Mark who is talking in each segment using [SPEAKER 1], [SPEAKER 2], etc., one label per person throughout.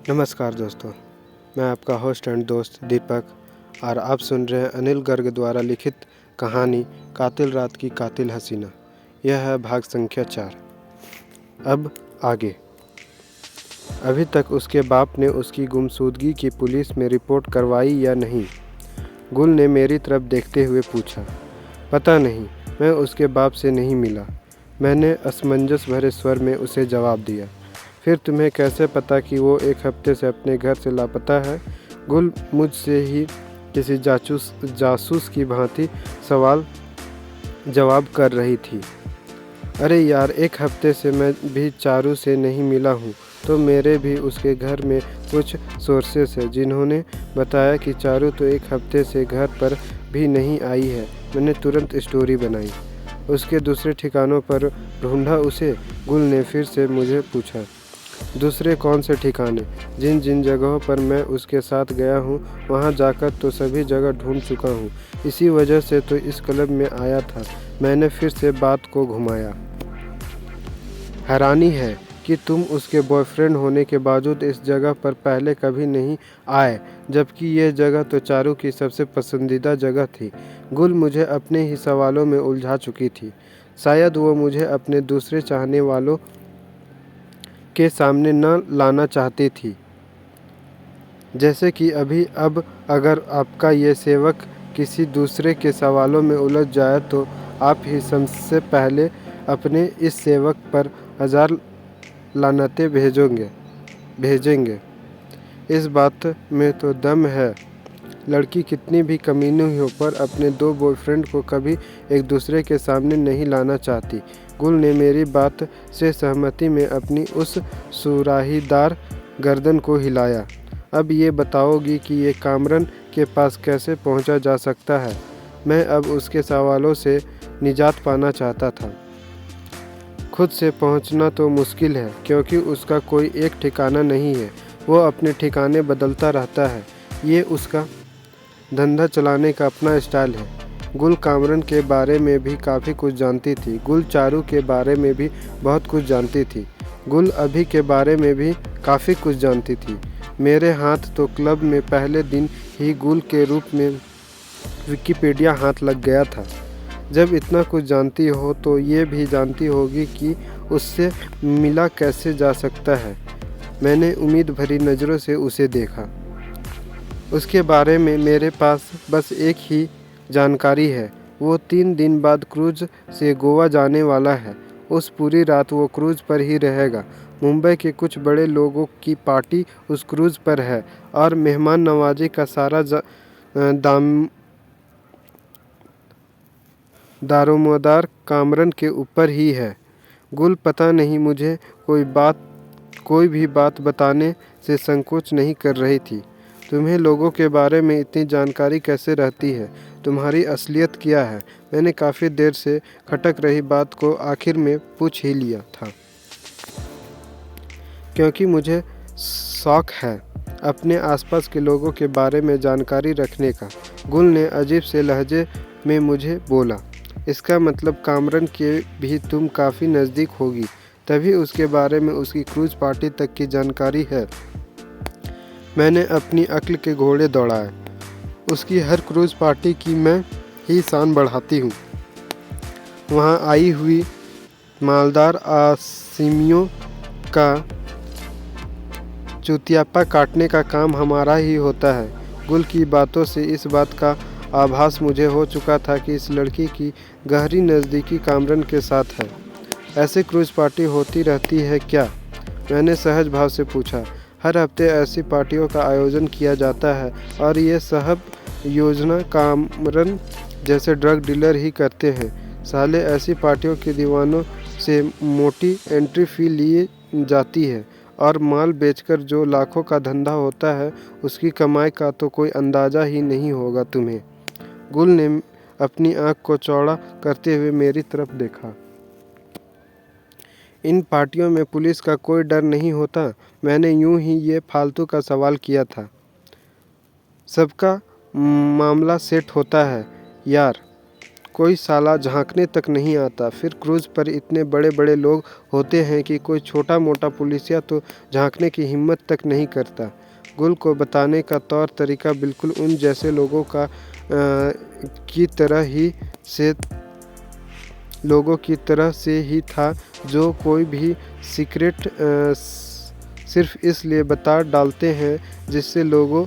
[SPEAKER 1] नमस्कार दोस्तों, मैं आपका होस्ट एंड दोस्त दीपक और आप सुन रहे हैं अनिल गर्ग द्वारा लिखित कहानी कातिल रात की कातिल हसीना। यह है भाग संख्या 4। अब आगे। अभी तक उसके बाप ने उसकी गुमशुदगी की पुलिस में रिपोर्ट करवाई या नहीं? गुल ने मेरी तरफ देखते हुए पूछा। पता नहीं, मैं उसके बाप से नहीं मिला, मैंने असमंजस भरे स्वर में उसे जवाब दिया। फिर तुम्हें कैसे पता कि वो 1 हफ्ते से अपने घर से लापता है? गुल मुझसे ही किसी जासूस की भांति सवाल जवाब कर रही थी। अरे यार, 1 हफ्ते से मैं भी चारू से नहीं मिला हूँ, तो मेरे भी उसके घर में कुछ सोर्सेस है जिन्होंने बताया कि चारू तो 1 हफ्ते से घर पर भी नहीं आई है। मैंने तुरंत स्टोरी बनाई। उसके दूसरे ठिकानों पर ढूंढा उसे? गुल ने फिर से मुझे पूछा। दूसरे कौन से ठिकाने? जिन जिन जगहों पर मैं उसके साथ गया हूँ वहाँ जाकर तो सभी जगह ढूंढ चुका हूँ। इसी वजह से तो इस क्लब में आया था। मैंने फिर से बात को घुमाया। हैरानी है कि तुम उसके बॉयफ्रेंड होने के बावजूद इस जगह पर पहले कभी नहीं आए, जबकि यह जगह तो चारू की सबसे पसंदीदा जगह थी। गुल मुझे अपने ही सवालों में उलझा चुकी थी। शायद वो मुझे अपने दूसरे चाहने वालों के सामने न लाना चाहती थी। जैसे कि अब अगर आपका ये सेवक किसी दूसरे के सवालों में उलझ जाए तो आप ही सबसे पहले अपने इस सेवक पर 1000 लानतें भेजेंगे। इस बात में तो दम है। लड़की कितनी भी कमीनी हो पर अपने 2 बॉयफ्रेंड को कभी एक दूसरे के सामने नहीं लाना चाहती। गुल ने मेरी बात से सहमति में अपनी उस सुराहीदार गर्दन को हिलाया। अब ये बताओगी कि ये कामरन के पास कैसे पहुंचा जा सकता है? मैं अब उसके सवालों से निजात पाना चाहता था। खुद से पहुंचना तो मुश्किल है, क्योंकि उसका कोई एक ठिकाना नहीं है। वो अपने ठिकाने बदलता रहता है। ये उसका धंधा चलाने का अपना स्टाइल है। गुल कामरन के बारे में भी काफ़ी कुछ जानती थी। गुल चारू के बारे में भी बहुत कुछ जानती थी। गुल अभी के बारे में भी काफ़ी कुछ जानती थी। मेरे हाथ तो क्लब में पहले दिन ही गुल के रूप में विकिपीडिया हाथ लग गया था। जब इतना कुछ जानती हो तो ये भी जानती होगी कि उससे मिला कैसे जा सकता है। मैंने उम्मीद भरी नज़रों से उसे देखा। उसके बारे में मेरे पास बस एक ही जानकारी है। वो 3 दिन बाद क्रूज से गोवा जाने वाला है। उस पूरी रात वो क्रूज पर ही रहेगा। मुंबई के कुछ बड़े लोगों की पार्टी उस क्रूज पर है और मेहमान नवाजी का सारा दारोमदार कामरन के ऊपर ही है। गुल पता नहीं मुझे कोई भी बात बताने से संकोच नहीं कर रही थी। तुम्हें लोगों के बारे में इतनी जानकारी कैसे रहती है? तुम्हारी असलियत क्या है? मैंने काफ़ी देर से खटक रही बात को आखिर में पूछ ही लिया था, क्योंकि मुझे शौक है अपने आसपास के लोगों के बारे में जानकारी रखने का। गुल ने अजीब से लहजे में मुझे बोला। इसका मतलब कामरन के भी तुम काफ़ी नज़दीक होगी, तभी उसके बारे में उसकी क्रूज पार्टी तक की जानकारी है। मैंने अपनी अक्ल के घोड़े दौड़ाए। उसकी हर क्रूज पार्टी की मैं ही शान बढ़ाती हूँ। वहाँ आई हुई मालदार आसामियों का चुतियापा काटने का काम हमारा ही होता है। गुल की बातों से इस बात का आभास मुझे हो चुका था कि इस लड़की की गहरी नज़दीकी कामरन के साथ है। ऐसे क्रूज पार्टी होती रहती है क्या? मैंने सहज भाव से पूछा। हर हफ्ते ऐसी पार्टियों का आयोजन किया जाता है और ये सब योजना कामरन जैसे ड्रग डीलर ही करते हैं। साले ऐसी पार्टियों के दीवानों से मोटी एंट्री फी ली जाती है और माल बेचकर जो लाखों का धंधा होता है उसकी कमाई का तो कोई अंदाज़ा ही नहीं होगा तुम्हें। गुल ने अपनी आँख को चौड़ा करते हुए मेरी तरफ देखा। इन पार्टियों में पुलिस का कोई डर नहीं होता? मैंने यूं ही ये फालतू का सवाल किया था। सबका मामला सेट होता है यार, कोई साला झांकने तक नहीं आता। फिर क्रूज़ पर इतने बड़े बड़े लोग होते हैं कि कोई छोटा मोटा पुलिसिया तो झांकने की हिम्मत तक नहीं करता। गुल को बताने का तौर तरीका बिल्कुल उन जैसे लोगों की तरह से ही था जो कोई भी सीक्रेट सिर्फ इसलिए बता डालते हैं जिससे लोगों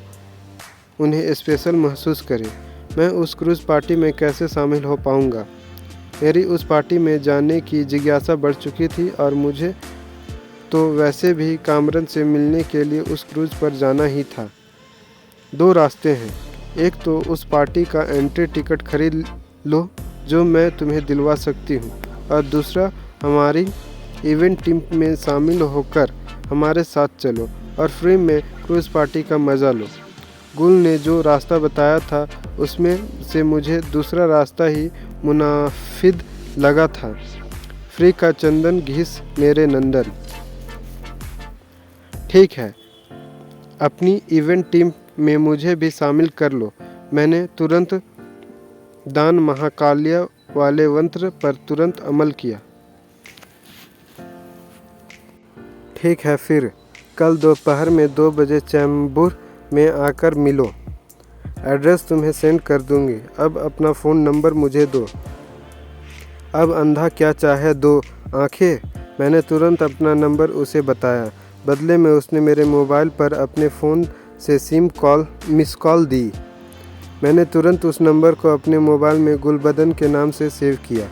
[SPEAKER 1] उन्हें स्पेशल महसूस करें। मैं उस क्रूज़ पार्टी में कैसे शामिल हो पाऊंगा? मेरी उस पार्टी में जाने की जिज्ञासा बढ़ चुकी थी और मुझे तो वैसे भी कामरन से मिलने के लिए उस क्रूज़ पर जाना ही था। 2 रास्ते हैं, एक तो उस पार्टी का एंट्री टिकट खरीद लो जो मैं तुम्हें दिलवा सकती हूँ, और दूसरा हमारी इवेंट टीम में शामिल होकर हमारे साथ चलो और फ्री में क्रूज़ पार्टी का मज़ा लो। गुल ने जो रास्ता बताया था उसमें से मुझे दूसरा रास्ता ही मुनाफिद लगा था। फ्री का चंदन घिस मेरे नंदन। ठीक है, अपनी इवेंट टीम में मुझे भी शामिल कर लो। मैंने तुरंत दान महाकाल्या वाले मंत्र पर तुरंत अमल किया। ठीक है, फिर कल दोपहर में 2 बजे चैम्बूर में आकर मिलो। एड्रेस तुम्हें सेंड कर दूंगी। अब अपना फ़ोन नंबर मुझे दो। अब अंधा क्या चाहे 2 आँखें। मैंने तुरंत अपना नंबर उसे बताया। बदले में उसने मेरे मोबाइल पर अपने फ़ोन से मिस कॉल दी। मैंने तुरंत उस नंबर को अपने मोबाइल में गुलबदन के नाम से सेव किया।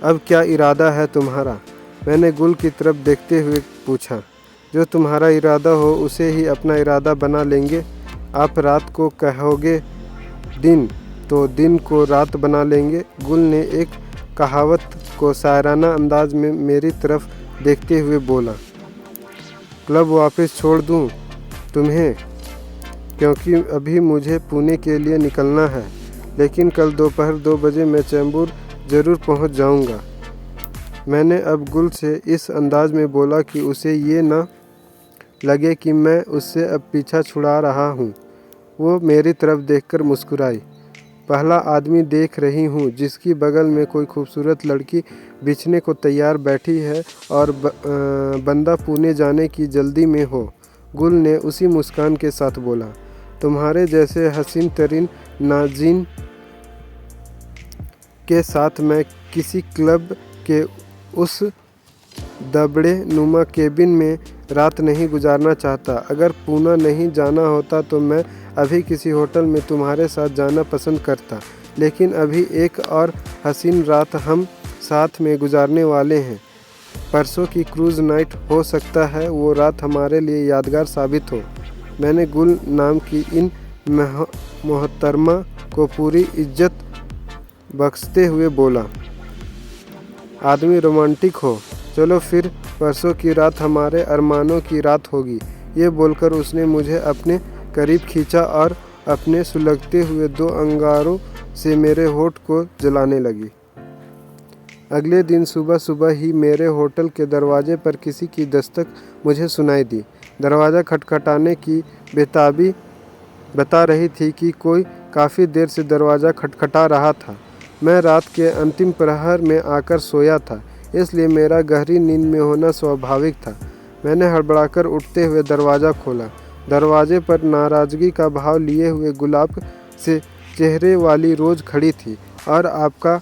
[SPEAKER 1] अब क्या इरादा है तुम्हारा? मैंने गुल की तरफ देखते हुए पूछा। जो तुम्हारा इरादा हो उसे ही अपना इरादा बना लेंगे। आप रात को कहोगे दिन, तो दिन को रात बना लेंगे। गुल ने एक कहावत को शायराना अंदाज में मेरी तरफ देखते हुए बोला। क्लब वापस छोड़ दूं तुम्हें, क्योंकि अभी मुझे पुणे के लिए निकलना है, लेकिन कल दोपहर 2 बजे मैं चैम्बूर ज़रूर पहुंच जाऊंगा। मैंने अब गुल से इस अंदाज में बोला कि उसे ये ना लगे कि मैं उससे अब पीछा छुड़ा रहा हूँ। वो मेरी तरफ देखकर मुस्कुराई। पहला आदमी देख रही हूँ जिसकी बगल में कोई खूबसूरत लड़की बिछने को तैयार बैठी है और बंदा पुणे जाने की जल्दी में हो। गुल ने उसी मुस्कान के साथ बोला। तुम्हारे जैसे हसीन तरीन नाज़रीन के साथ मैं किसी क्लब के उस दबड़े नुमा केबिन में रात नहीं गुजारना चाहता। अगर पूना नहीं जाना होता तो मैं अभी किसी होटल में तुम्हारे साथ जाना पसंद करता, लेकिन अभी एक और हसीन रात हम साथ में गुजारने वाले हैं। परसों की क्रूज़ नाइट हो सकता है वो रात हमारे लिए यादगार साबित हो। मैंने गुल नाम की इन मोहतरमा को पूरी इज्जत बख्शते हुए बोला। आदमी रोमांटिक हो। चलो फिर परसों की रात हमारे अरमानों की रात होगी। ये बोलकर उसने मुझे अपने करीब खींचा और अपने सुलगते हुए 2 अंगारों से मेरे होठ को जलाने लगी। अगले दिन सुबह सुबह ही मेरे होटल के दरवाजे पर किसी की दस्तक मुझे सुनाई दी। दरवाज़ा खटखटाने की बेताबी बता रही थी कि कोई काफ़ी देर से दरवाज़ा खटखटा रहा था। मैं रात के अंतिम प्रहर में आकर सोया था, इसलिए मेरा गहरी नींद में होना स्वाभाविक था। मैंने हड़बड़ाकर उठते हुए दरवाज़ा खोला। दरवाजे पर नाराज़गी का भाव लिए हुए गुलाब से चेहरे वाली रोज़ खड़ी थी और आपका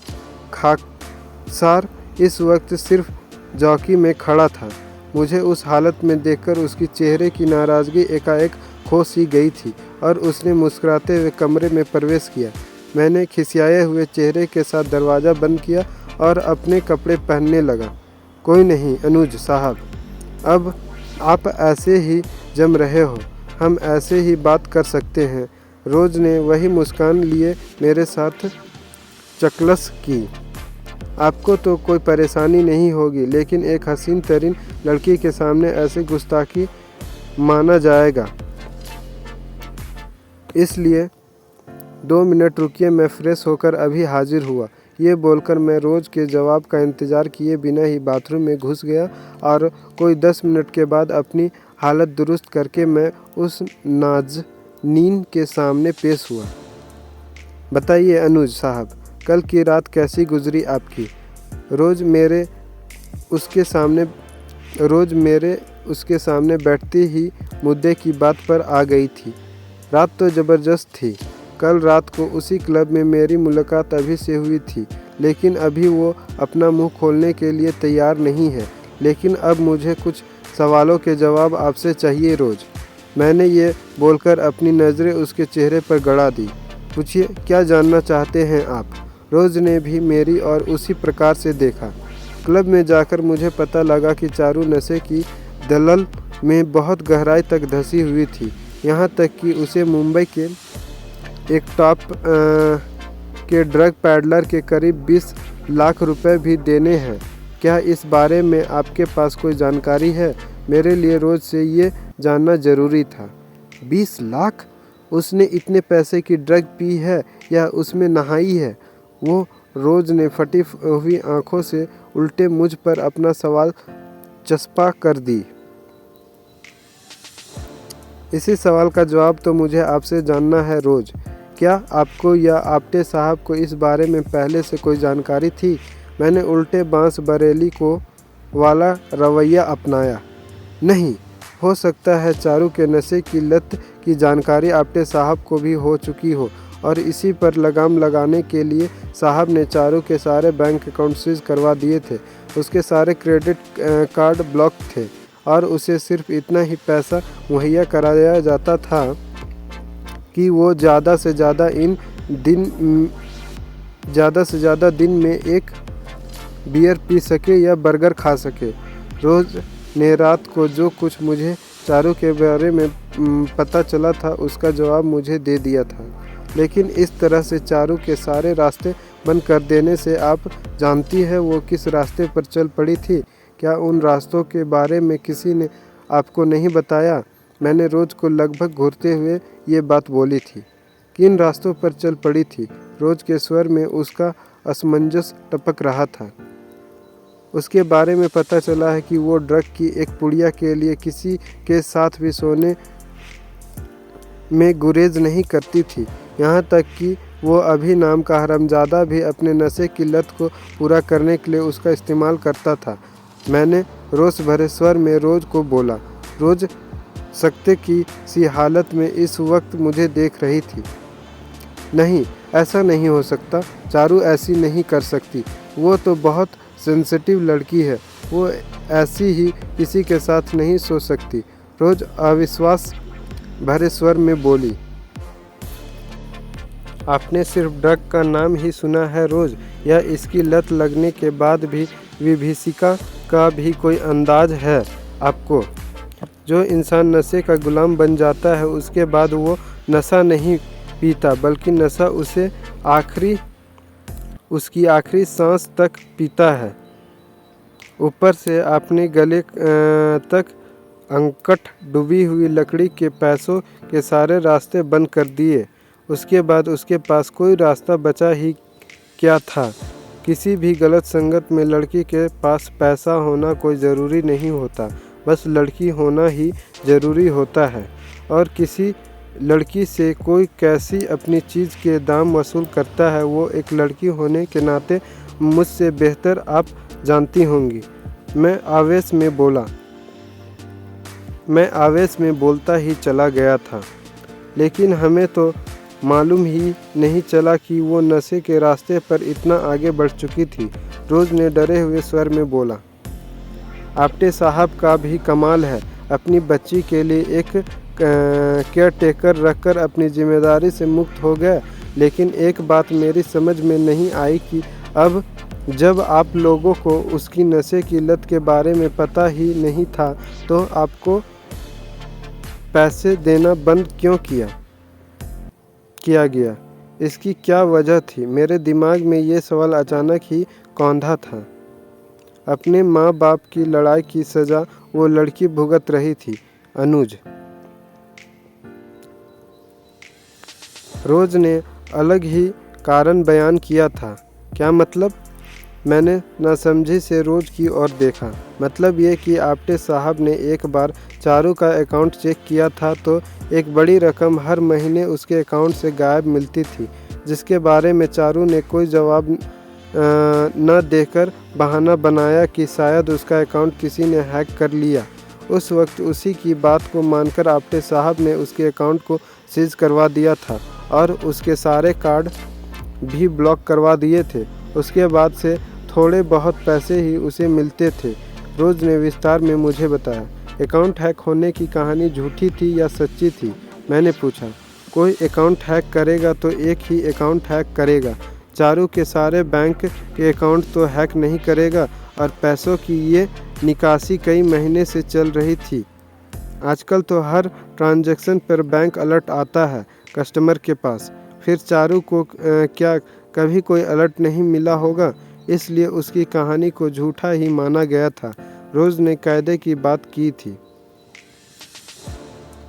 [SPEAKER 1] खाकसार इस वक्त सिर्फ चौकी में खड़ा था। मुझे उस हालत में देखकर उसकी चेहरे की नाराज़गी एकाएक खो सी गई थी और उसने मुस्कुराते हुए कमरे में प्रवेश किया। मैंने खिसियाए हुए चेहरे के साथ दरवाज़ा बंद किया और अपने कपड़े पहनने लगा। कोई नहीं अनुज साहब, अब आप ऐसे ही जम रहे हो, हम ऐसे ही बात कर सकते हैं। रोज़ ने वही मुस्कान लिए मेरे साथ चकलस की। आपको तो कोई परेशानी नहीं होगी, लेकिन एक हसीन तरीन लड़की के सामने ऐसे गुस्ताखी माना जाएगा, इसलिए 2 मिनट रुकिए, मैं फ़्रेश होकर अभी हाजिर हुआ। ये बोलकर मैं रोज़ के जवाब का इंतज़ार किए बिना ही बाथरूम में घुस गया और कोई 10 मिनट के बाद अपनी हालत दुरुस्त करके मैं उस नाज़नीन के सामने पेश हुआ। बताइए अनुज साहब, कल की रात कैसी गुजरी आपकी? रोज़ मेरे उसके सामने बैठती ही मुद्दे की बात पर आ गई थी। रात तो ज़बरदस्त थी। कल रात को उसी क्लब में मेरी मुलाकात अभी से हुई थी, लेकिन अभी वो अपना मुंह खोलने के लिए तैयार नहीं है। लेकिन अब मुझे कुछ सवालों के जवाब आपसे चाहिए रोज़। मैंने ये बोलकर अपनी नज़रें उसके चेहरे पर गड़ा दी। पूछिए, क्या जानना चाहते हैं आप? रोज़ ने भी मेरी और उसी प्रकार से देखा। क्लब में जाकर मुझे पता लगा कि चारू नशे की दलदल में बहुत गहराई तक धंसी हुई थी। यहाँ तक कि उसे मुंबई के एक टॉप के ड्रग पैडलर के करीब 20 लाख रुपए भी देने हैं। क्या इस बारे में आपके पास कोई जानकारी है? मेरे लिए रोज़ से ये जानना ज़रूरी था। 20 लाख? उसने इतने पैसे की ड्रग पी है या उसमें नहाई है? वो रोज़ ने फटी हुई आंखों से उल्टे मुझ पर अपना सवाल चस्पा कर दी। इसी सवाल का जवाब तो मुझे आपसे जानना है रोज़। क्या आपको या आपटे साहब को इस बारे में पहले से कोई जानकारी थी? मैंने उल्टे बांस बरेली को वाला रवैया अपनाया। नहीं, हो सकता है चारू के नशे की लत की जानकारी आपटे साहब को भी हो चुकी हो और इसी पर लगाम लगाने के लिए साहब ने चारू के सारे बैंक अकाउंट सीज करवा दिए थे। उसके सारे क्रेडिट कार्ड ब्लॉक थे और उसे सिर्फ इतना ही पैसा मुहैया कराया जाता था कि वो ज़्यादा से ज़्यादा दिन में एक बियर पी सके या बर्गर खा सके। रोज़ ने रात को जो कुछ मुझे चारू के बारे में पता चला था उसका जवाब मुझे दे दिया था। लेकिन इस तरह से चारू के सारे रास्ते बंद कर देने से आप जानती है वो किस रास्ते पर चल पड़ी थी? क्या उन रास्तों के बारे में किसी ने आपको नहीं बताया? मैंने रोज़ को लगभग घूरते हुए ये बात बोली थी। किन रास्तों पर चल पड़ी थी? रोज़ के स्वर में उसका असमंजस टपक रहा था। उसके बारे में पता चला है कि वो ड्रग की एक पुड़िया के लिए किसी के साथ भी सोने में गुरेज नहीं करती थी। यहाँ तक कि वो अभी नाम का हरामजादा भी अपने नशे की लत को पूरा करने के लिए उसका इस्तेमाल करता था। मैंने रोष भरे स्वर में रोज़ को बोला। रोज़ सकते की सी हालत में इस वक्त मुझे देख रही थी। नहीं, ऐसा नहीं हो सकता। चारू ऐसी नहीं कर सकती। वो तो बहुत सेंसिटिव लड़की है। वो ऐसी ही किसी के साथ नहीं सो सकती। रोज़ अविश्वास भरे स्वर में बोली। आपने सिर्फ ड्रग का नाम ही सुना है रोज़, या इसकी लत लगने के बाद भी विभीषिका का भी कोई अंदाज है आपको? जो इंसान नशे का गुलाम बन जाता है उसके बाद वो नशा नहीं पीता, बल्कि नशा उसकी आखिरी सांस तक पीता है। ऊपर से आपने गले तक अंकट डूबी हुई लकड़ी के पैसों के सारे रास्ते बंद कर दिए। उसके बाद उसके पास कोई रास्ता बचा ही क्या था? किसी भी गलत संगत में लड़की के पास पैसा होना कोई ज़रूरी नहीं होता, बस लड़की होना ही ज़रूरी होता है। और किसी लड़की से कोई कैसी अपनी चीज़ के दाम वसूल करता है वो एक लड़की होने के नाते मुझसे बेहतर आप जानती होंगी। मैं आवेश में बोलता ही चला गया था, लेकिन हमें तो मालूम ही नहीं चला कि वो नशे के रास्ते पर इतना आगे बढ़ चुकी थी। रोज़ ने डरे हुए स्वर में बोला। आपटे साहब का भी कमाल है। अपनी बच्ची के लिए एक केयर टेकर रखकर अपनी जिम्मेदारी से मुक्त हो गए। लेकिन एक बात मेरी समझ में नहीं आई कि अब जब आप लोगों को उसकी नशे की लत के बारे में पता ही नहीं था तो आपको पैसे देना बंद क्यों किया गया? इसकी क्या वजह थी? मेरे दिमाग में ये सवाल अचानक ही कौंधा था। अपने माँ बाप की लड़ाई की सज़ा वो लड़की भुगत रही थी। अनुज। रोज़ ने अलग ही कारण बयान किया था। क्या मतलब? मैंने नासमझी से रोज़ की ओर देखा। मतलब ये कि आपटे साहब ने एक बार चारू का अकाउंट चेक किया था तो एक बड़ी रकम हर महीने उसके अकाउंट से गायब मिलती थी। जिसके बारे में चारू ने कोई जवाब न देकर बहाना बनाया कि शायद उसका अकाउंट किसी ने हैक कर लिया। उस वक्त उसी की बात को मानकर आप्टे साहब ने उसके अकाउंट को सीज करवा दिया था और उसके सारे कार्ड भी ब्लॉक करवा दिए थे। उसके बाद से थोड़े बहुत पैसे ही उसे मिलते थे। रोज़ ने विस्तार में मुझे बताया। अकाउंट हैक होने की कहानी झूठी थी या सच्ची थी? मैंने पूछा। कोई अकाउंट हैक करेगा तो एक ही अकाउंट हैक करेगा। चारू के सारे बैंक के अकाउंट तो हैक नहीं करेगा और पैसों की ये निकासी कई महीने से चल रही थी। आजकल तो हर ट्रांजैक्शन पर बैंक अलर्ट आता है कस्टमर के पास। फिर चारू को क्या कभी कोई अलर्ट नहीं मिला होगा, इसलिए उसकी कहानी को झूठा ही माना गया था। रोज़ ने कायदे की बात की थी,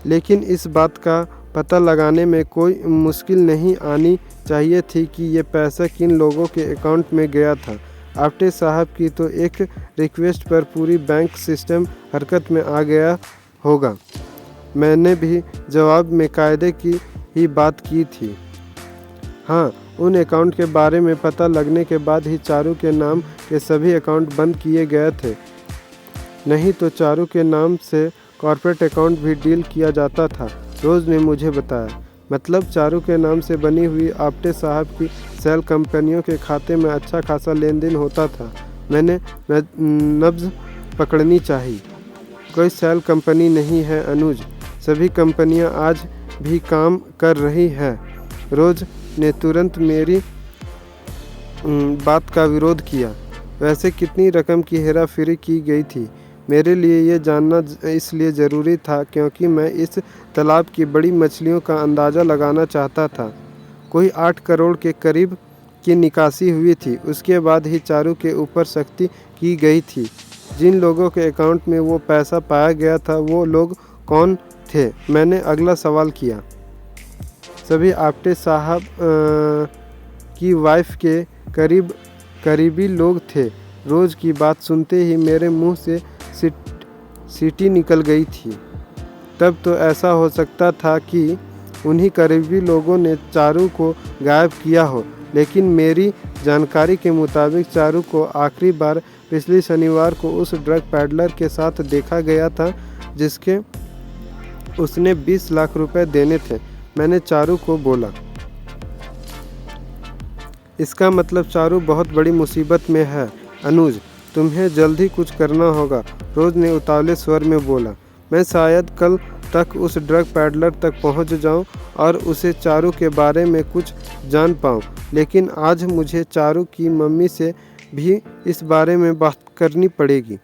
[SPEAKER 1] लेकिन इस बात का पता लगाने में कोई मुश्किल नहीं आनी चाहिए थी कि ये पैसा किन लोगों के अकाउंट में गया था। आप्टे साहब की तो एक रिक्वेस्ट पर पूरी बैंक सिस्टम हरकत में आ गया होगा। मैंने भी जवाब में कायदे की ही बात की थी। हाँ, उन अकाउंट के बारे में पता लगने के बाद ही चारू के नाम के सभी अकाउंट बंद किए गए थे। नहीं तो चारू के नाम से कॉर्पोरेट अकाउंट भी डील किया जाता था। रोज़ ने मुझे बताया। मतलब चारू के नाम से बनी हुई आप्टे साहब की सेल कंपनियों के खाते में अच्छा खासा लेन देन होता था। मैंने नब्ज पकड़नी चाहिए। कोई सेल कंपनी नहीं है अनुज, सभी कंपनियां आज भी काम कर रही है। रोज़ ने तुरंत मेरी बात का विरोध किया। वैसे कितनी रकम की हेरा फेरी की गई थी? मेरे लिए ये जानना इसलिए ज़रूरी था क्योंकि मैं इस तालाब की बड़ी मछलियों का अंदाज़ा लगाना चाहता था। कोई 8 करोड़ के करीब की निकासी हुई थी। उसके बाद ही चारू के ऊपर सख्ती की गई थी। जिन लोगों के अकाउंट में वो पैसा पाया गया था वो लोग कौन थे? मैंने अगला सवाल किया। सभी आप्टे साहब की वाइफ के करीबी लोग थे। रोज़ की बात सुनते ही मेरे मुंह से सीटी निकल गई थी। तब तो ऐसा हो सकता था कि उन्हीं करीबी लोगों ने चारू को गायब किया हो, लेकिन मेरी जानकारी के मुताबिक चारू को आखिरी बार पिछले शनिवार को उस ड्रग पैडलर के साथ देखा गया था जिसके उसने 20 लाख रुपए देने थे। मैंने चारू को बोला। इसका मतलब चारू बहुत बड़ी मुसीबत में है अनुज, तुम्हें जल्द ही कुछ करना होगा। रोज़ ने उतावले स्वर में बोला। मैं शायद कल तक उस ड्रग पैडलर तक पहुंच जाऊं और उसे चारू के बारे में कुछ जान पाऊं, लेकिन आज मुझे चारू की मम्मी से भी इस बारे में बात करनी पड़ेगी।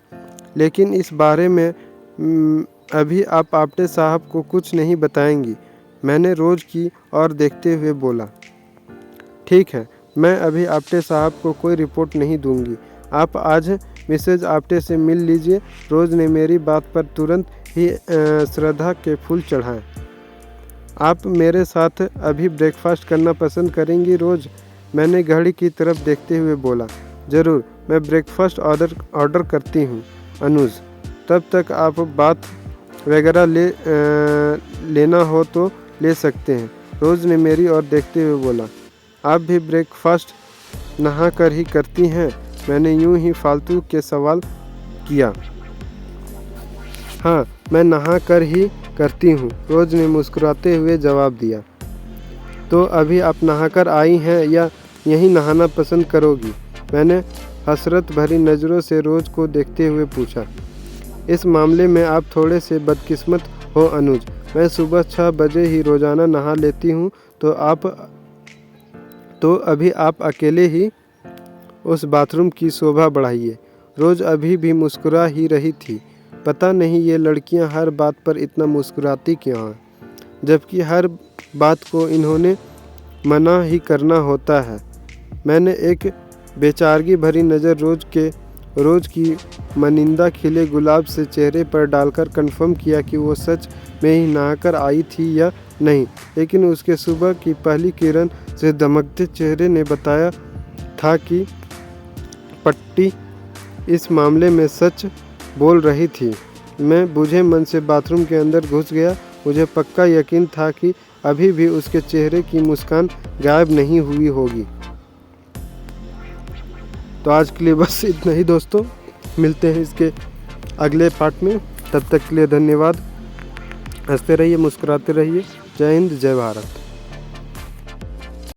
[SPEAKER 1] लेकिन इस बारे में अभी आप आप्टे साहब को कुछ नहीं बताएंगी? मैंने रोज़ की ओर देखते हुए बोला। ठीक है, मैं अभी आप्टे साहब को कोई रिपोर्ट नहीं दूंगी। आप आज मिसेज आप्टे से मिल लीजिए। रोज़ ने मेरी बात पर तुरंत ही श्रद्धा के फूल चढ़ाए। आप मेरे साथ अभी ब्रेकफास्ट करना पसंद करेंगी रोज़? मैंने घड़ी की तरफ देखते हुए बोला। ज़रूर, मैं ब्रेकफास्ट ऑर्डर करती हूँ अनुज। तब तक आप बात वगैरह लेना हो तो ले सकते हैं। रोज़ ने मेरी ओर देखते हुए बोला। आप भी ब्रेकफास्ट नहा कर ही करती हैं? मैंने यूं ही फालतू के सवाल किया। हाँ, मैं नहा कर ही करती हूँ, रोज़ ने मुस्कुराते हुए जवाब दिया। तो अभी आप नहाकर आई हैं या यहीं नहाना पसंद करोगी? मैंने हसरत भरी नज़रों से रोज़ को देखते हुए पूछा। इस मामले में आप थोड़े से बदकिस्मत हो अनुज। मैं सुबह 6 बजे ही रोज़ाना नहा लेती हूँ, तो अभी आप अकेले ही उस बाथरूम की शोभा बढ़ाइए। रोज़ अभी भी मुस्कुरा ही रही थी। पता नहीं ये लड़कियां हर बात पर इतना मुस्कुराती क्यों हैं, जबकि हर बात को इन्होंने मना ही करना होता है। मैंने एक बेचारगी भरी नज़र रोज़ की मनिंदा खिले गुलाब से चेहरे पर डालकर कंफर्म किया कि वो सच में ही नहाकर आई थी या नहीं, लेकिन उसके सुबह की पहली किरण से दमकते चेहरे ने बताया था कि पट्टी इस मामले में सच बोल रही थी। मैं बुझे मन से बाथरूम के अंदर घुस गया। मुझे पक्का यकीन था कि अभी भी उसके चेहरे की मुस्कान गायब नहीं हुई होगी। तो आज के लिए बस इतना ही दोस्तों, मिलते हैं इसके अगले पार्ट में। तब तक के लिए धन्यवाद। हंसते रहिए, मुस्कुराते रहिए। जय हिंद, जय भारत।